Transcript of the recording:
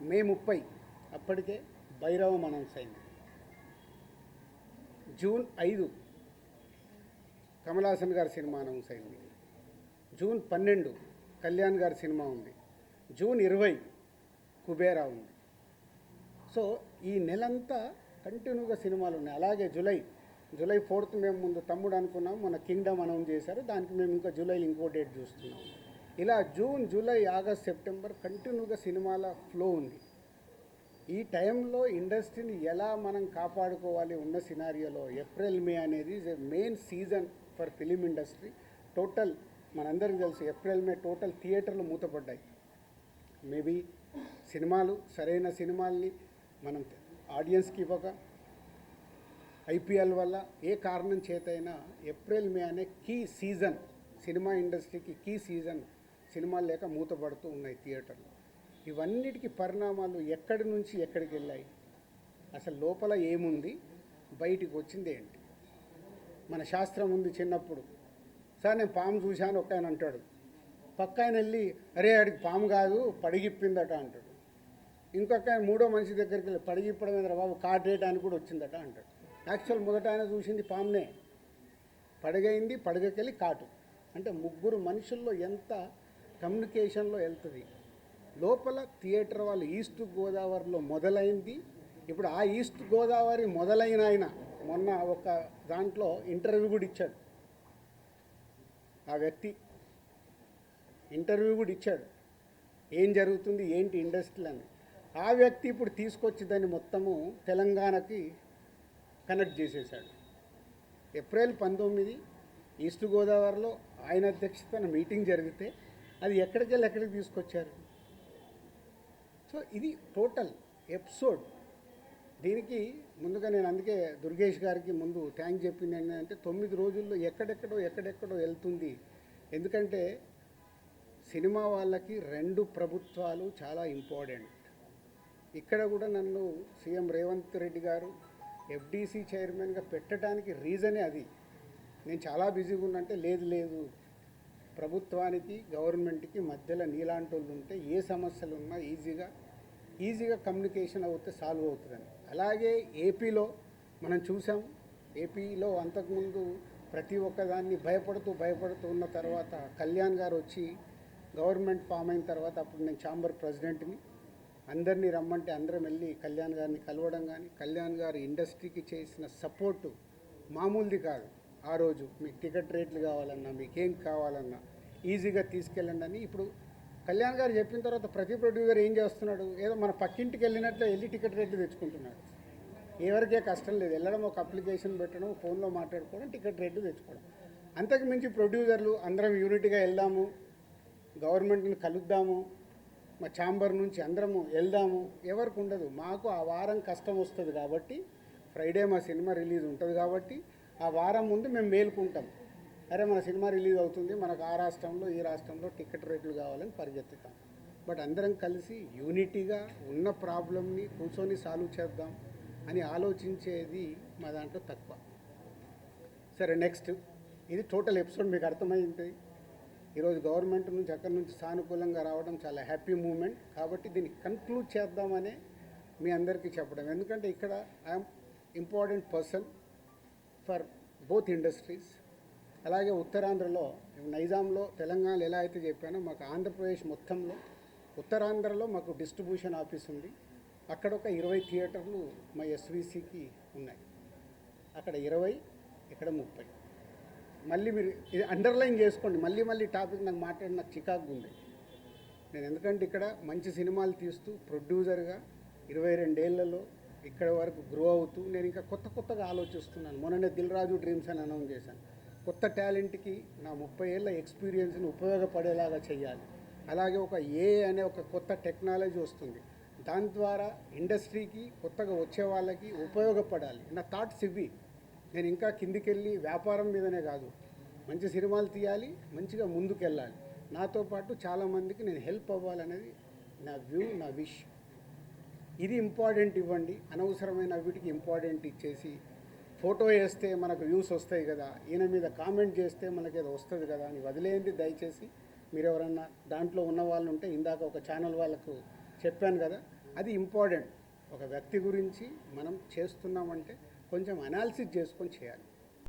మే 30 అప్పటికే భైరవం అనౌన్స్ అయింది. జూన్ 5 కమల్ హాసన్ గారి సినిమా అనౌన్స్ అయింది. జూన్ 12 కళ్యాణ్ గారి సినిమా ఉంది. జూన్ 20 కుబేరా ఉంది. సో ఈ నెలంతా కంటిన్యూగా సినిమాలు ఉన్నాయి. అలాగే జూలై 4th మేము ముందు తమ్ముడు అనుకున్నాం, మన కింగ్డమ్ అనౌన్స్ చేశారు, దానికి మేము ఇంకా జూలైలో ఇంకో డేట్ చూస్తున్నాం. ఇలా జూన్, జూలై, ఆగస్ట్, సెప్టెంబర్ కంటిన్యూగా సినిమాల ఫ్లో ఉంది. ఈ టైంలో ఇండస్ట్రీని ఎలా మనం కాపాడుకోవాలి ఉన్న సినారియోలో ఏప్రిల్ మే అనేది is a main season for film industry. Total మనందరికీ తెలుసు ఏప్రిల్ మే టోటల్ థియేటర్లు మూతపడ్డాయి. మేబీ సినిమాలు సరైన సినిమాల్ని మనం ఆడియన్స్కి ఇవ్వక, ఐపీఎల్ వల్ల ఏ కారణం చేతైనా ఏప్రిల్ మే అనే కీ సీజన్, సినిమా ఇండస్ట్రీకి కీ సీజన్, సినిమాలు లేక మూతపడుతూ ఉన్నాయి థియేటర్లు. ఇవన్నిటికీ పరిణామాలు ఎక్కడి నుంచి ఎక్కడికి వెళ్ళాయి, అసలు లోపల ఏముంది, బయటికి వచ్చింది ఏంటి? మన శాస్త్రం ఉంది. చిన్నప్పుడు సార్ నేను పాము చూశాను ఒక ఆయన అంటాడు, పక్క ఆయన వెళ్ళి అరే ఆడికి పాము కాదు పడిగిప్పిందట అంటాడు. ఇంకొక ఆయన మూడో మనిషి దగ్గరికి వెళ్ళి పడిగిప్పడం మీద బాబు కాటేయడానికి కూడా వచ్చిందట అంటాడు. యాక్చువల్ మొదట ఆయన చూసింది పామునే, పడగైంది, పడగకెళ్ళి కాటు. అంటే ముగ్గురు మనుషుల్లో ఎంత కమ్యూనికేషన్లో వెళ్తుంది. లోపల థియేటర్ వాళ్ళు ఈస్ట్ గోదావరిలో మొదలైంది. ఇప్పుడు ఆ ఈస్ట్ గోదావరి మొదలైన ఆయన మొన్న ఒక దాంట్లో ఇంటర్వ్యూ కూడా ఇచ్చాడు. ఆ వ్యక్తి ఇంటర్వ్యూ కూడా ఇచ్చాడు, ఏం జరుగుతుంది ఏంటి ఇండస్ట్రీలు అని. ఆ వ్యక్తి ఇప్పుడు తీసుకొచ్చి దాన్ని మొత్తము తెలంగాణకి కనెక్ట్ చేసేసాడు. ఏప్రిల్ 19 ఈస్ట్ గోదావరిలో ఆయన అధ్యక్షతన మీటింగ్ జరిగితే అది ఎక్కడికి వెళ్ళి ఎక్కడికి తీసుకొచ్చారు. సో ఇది టోటల్ ఎపిసోడ్. దీనికి ముందుగా నేను అందుకే దుర్గేష్ గారికి ముందు థ్యాంక్ చెప్పింది ఏంటంటే 9 రోజుల్లో ఎక్కడెక్కడో వెళ్తుంది. ఎందుకంటే సినిమా వాళ్ళకి 2 ప్రభుత్వాలు చాలా ఇంపార్టెంట్. ఇక్కడ కూడా నన్ను సీఎం రేవంత్ రెడ్డి గారు ఎఫ్డీసీ చైర్మన్గా పెట్టడానికి రీజనే అది. నేను చాలా బిజీగా ఉన్నంటే లేదు ప్రభుత్వానికి గవర్నమెంట్కి మధ్యలో నీలాంటి వాళ్ళు ఉంటే ఏ సమస్యలు ఉన్నా ఈజీగా కమ్యూనికేషన్ అవుతే సాల్వ్ అవుతుందని. అలాగే ఏపీలో మనం చూసాం. ఏపీలో అంతకుముందు ప్రతి ఒక్కదాన్ని భయపడుతూ ఉన్న తర్వాత కళ్యాణ్ గారు వచ్చి గవర్నమెంట్ ఫామ్ అయిన తర్వాత, అప్పుడు నేను ఛాంబర్ ప్రెసిడెంట్ని, అందరినీ రమ్మంటే అందరం వెళ్ళి కళ్యాణ్ గారిని కలవడం కానీ, కళ్యాణ్ గారు ఇండస్ట్రీకి చేసిన సపోర్టు మామూలుది కాదు. ఆ రోజు మీకు టికెట్ రేట్లు కావాలన్నా, మీకేం కావాలన్నా ఈజీగా తీసుకెళ్ళండి అని. ఇప్పుడు కళ్యాణ్ గారు చెప్పిన తర్వాత ప్రతి ప్రొడ్యూసర్ ఏం చేస్తున్నాడు, ఏదో మన పక్కింటికి వెళ్ళినట్లే వెళ్ళి టికెట్ రేట్లు తెచ్చుకుంటున్నాడు. ఎవరికే కష్టం లేదు, వెళ్ళడం, ఒక అప్లికేషన్ పెట్టడం, ఫోన్లో మాట్లాడుకోవడం, టికెట్ రేట్లు తెచ్చుకోవడం. అంతకు మించి ప్రొడ్యూసర్లు అందరం యూనిట్గా వెళ్దాము, గవర్నమెంట్ని కలుద్దాము, మా ఛాంబర్ నుంచి అందరము వెళ్దాము ఎవరికి ఉండదు. మాకు ఆ వారం కష్టం వస్తుంది కాబట్టి, ఫ్రైడే మా సినిమా రిలీజ్ ఉంటుంది కాబట్టి ఆ వారం ముందు మేము మేలుకుంటాం. అరే మన సినిమా రిలీజ్ అవుతుంది, మనకు ఆ రాష్ట్రంలో ఈ రాష్ట్రంలో టికెట్ రేట్లు కావాలని పరిగెత్తుతాం. బట్ అందరం కలిసి యూనిటీగా ఉన్న ప్రాబ్లమ్ని కూర్చొని సాల్వ్ చేద్దాం అని ఆలోచించేది మా దాంట్లో తక్కువ. సరే నెక్స్ట్, ఇది టోటల్ ఎపిసోడ్ మీకు అర్థమైంది. ఈరోజు గవర్నమెంట్ నుంచి అక్కడి నుంచి సానుకూలంగా రావడం చాలా హ్యాపీ మూమెంట్. కాబట్టి దీన్ని కన్క్లూడ్ చేద్దామనే మీ అందరికీ చెప్పడం. ఎందుకంటే ఇక్కడ I'm important person for both industries. అలాగే ఉత్తరాంధ్రలో, నైజాంలో, తెలంగాణలో ఎలా అయితే చెప్పానో, మాకు ఆంధ్రప్రదేశ్ మొత్తంలో ఉత్తరాంధ్రలో మాకు డిస్ట్రిబ్యూషన్ ఆఫీస్ ఉంది. అక్కడ ఒక 20 థియేటర్లు మా ఎస్వీసీకి ఉన్నాయి. అక్కడ 20, ఇక్కడ 30. మళ్ళీ మీరు ఇది అండర్లైన్ చేసుకోండి. మళ్ళీ టాపిక్ నాకు నాకు చికాకు ఉంది. నేను ఎందుకంటే ఇక్కడ మంచి సినిమాలు తీస్తూ ప్రొడ్యూసర్గా 22 ఏళ్లలో ఇక్కడ వరకు గ్రో అవుతూ నేను ఇంకా కొత్తగా ఆలోచిస్తున్నాను. మొన్ననే దిల్ రాజు డ్రీమ్స్ అని అనౌన్స్ చేశాను. కొత్త టాలెంట్కి నా 30 ఏళ్ళ ఎక్స్పీరియన్స్ని ఉపయోగపడేలాగా చేయాలి. అలాగే ఒక అనే ఒక కొత్త టెక్నాలజీ వస్తుంది, దాని ద్వారా ఇండస్ట్రీకి కొత్తగా వచ్చే వాళ్ళకి ఉపయోగపడాలి. నా థాట్స్ ఇవి. నేను ఇంకా కిందికెళ్ళి వ్యాపారం మీదనే కాదు, మంచి సినిమాలు తీయాలి, మంచిగా ముందుకెళ్ళాలి, నాతో పాటు చాలామందికి నేను హెల్ప్ అవ్వాలనేది నా వ్యూ, నా విష్. ఇది ఇంపార్టెంట్ ఇవ్వండి. అనవసరమైన వీటికి ఇంపార్టెంట్ ఇచ్చేసి ఫోటో వేస్తే మనకు వ్యూస్ వస్తాయి కదా, ఈయన మీద కామెంట్ చేస్తే మనకేదో వస్తుంది కదా అని వదిలేయండి దయచేసి. మీరు ఎవరన్నా దాంట్లో ఉన్న వాళ్ళు ఉంటే, ఇందాక ఒక ఛానల్ వాళ్ళకు చెప్పాను కదా, అది ఇంపార్టెంట్. ఒక వ్యక్తి గురించి మనం చేస్తున్నామంటే కొంచెం అనాలిసిస్ చేసుకొని చేయాలి.